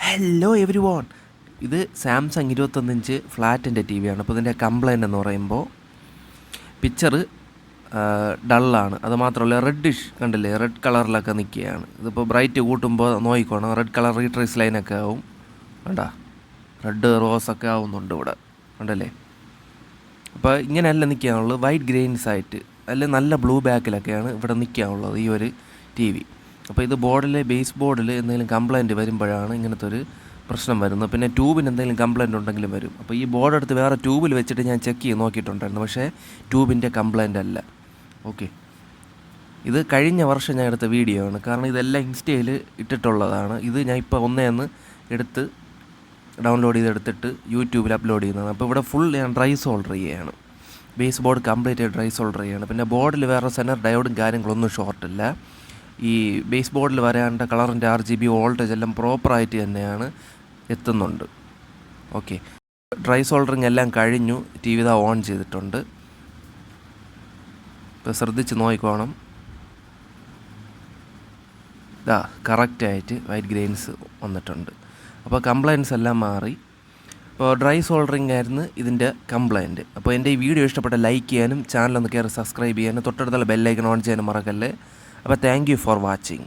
Hello every one, ഇത് Samsung 21 inch ഫ്ലാറ്റിൻ്റെ T വിയാണ്. അപ്പോൾ ഇതിൻ്റെ കംപ്ലൈൻറ്റ് എന്ന് പറയുമ്പോൾ പിക്ചർ ഡള്ളാണ്. അതുമാത്രമല്ല റെഡിഷ് കണ്ടില്ലേ, റെഡ് കളറിലൊക്കെ നിൽക്കുകയാണ്. ഇതിപ്പോൾ ബ്രൈറ്റ് കൂട്ടുമ്പോൾ നോക്കിക്കോണം, റെഡ് കളർ റീട്രേസ് ലൈനൊക്കെ ആവും. കണ്ടാ, റെഡ് റോസൊക്കെ ആവുന്നുണ്ട് ഇവിടെ, കണ്ടല്ലേ. അപ്പോൾ ഇങ്ങനെയല്ല നിൽക്കാനുള്ളത്, വൈറ്റ് ഗ്രെയിൻസ് ആയിട്ട് അല്ലെ നല്ല ബ്ലൂ ബാക്കിലൊക്കെയാണ് ഇവിടെ നിൽക്കാനുള്ളത് ഈ ഒരു ടി വി. അപ്പോൾ ഇത് ബേസ് ബോർഡിൽ എന്തെങ്കിലും കംപ്ലയിൻറ്റ് വരുമ്പോഴാണ് ഇങ്ങനത്തെ ഒരു പ്രശ്നം വരുന്നത്. പിന്നെ ട്യൂബിന് എന്തെങ്കിലും കംപ്ലയിൻ്റ് ഉണ്ടെങ്കിലും വരും. അപ്പോൾ ഈ ബോർഡ് എടുത്ത് വേറെ ട്യൂബിൽ വെച്ചിട്ട് ഞാൻ ചെക്ക് ചെയ്ത് നോക്കിയിട്ടുണ്ടായിരുന്നു, പക്ഷേ ട്യൂബിൻ്റെ കംപ്ലയിൻ്റ് അല്ല. ഓക്കെ, ഇത് കഴിഞ്ഞ വർഷം ഞാൻ എടുത്ത വീഡിയോ ആണ്, കാരണം ഇതെല്ലാം ഇൻസ്റ്റയിൽ ഇട്ടിട്ടുള്ളതാണ്. ഇത് ഞാൻ ഇപ്പോൾ ഒന്നേന്ന് എടുത്ത് ഡൗൺലോഡ് ചെയ്തെടുത്തിട്ട് യൂട്യൂബിൽ അപ്ലോഡ് ചെയ്യുന്നതാണ്. അപ്പോൾ ഇവിടെ ഫുൾ ഞാൻ ഡ്രൈ സോൾഡർ ചെയ്യുകയാണ്, base board complete dry solder ചെയ്യുകയാണ്. പിന്നെ ബോർഡിൽ വേറെ സെനർ ഡയോഡും കാര്യങ്ങളൊന്നും ഷോർട്ടില്ല. ഈ ബേസ് ബോർഡിൽ വരേണ്ട കളറിൻ്റെ RGB വോൾട്ടേജ് എല്ലാം പ്രോപ്പറായിട്ട് തന്നെയാണ് എത്തുന്നുണ്ട്. ഓക്കെ, ഡ്രൈ സോൾഡറിങ് എല്ലാം കഴിഞ്ഞു. ടി വി ഇതാ ഓൺ ചെയ്തിട്ടുണ്ട്. ഇപ്പോൾ ശ്രദ്ധിച്ച് നോക്കിക്കോണം, ഇതാ കറക്റ്റായിട്ട് വൈറ്റ് ഗ്രെയിൻസ് വന്നിട്ടുണ്ട്. അപ്പോൾ കംപ്ലയിൻസ് എല്ലാം മാറി. അപ്പോൾ ഡ്രൈ സോൾഡറിങ് ആയിരുന്നു ഇതിൻ്റെ കംപ്ലയിൻറ്റ്. അപ്പോൾ എൻ്റെ ഈ വീഡിയോ ഇഷ്ടപ്പെട്ട ലൈക്ക് ചെയ്യാനും ചാനലൊന്ന് കയറി സബ്സ്ക്രൈബ് ചെയ്യാനും തൊട്ടടുത്തുള്ള ബെല്ലൈക്കൺ ഓൺ ചെയ്യാനും മറക്കല്ലേ. അപ്പോൾ താങ്ക് യു ഫോർ വാച്ചിങ്.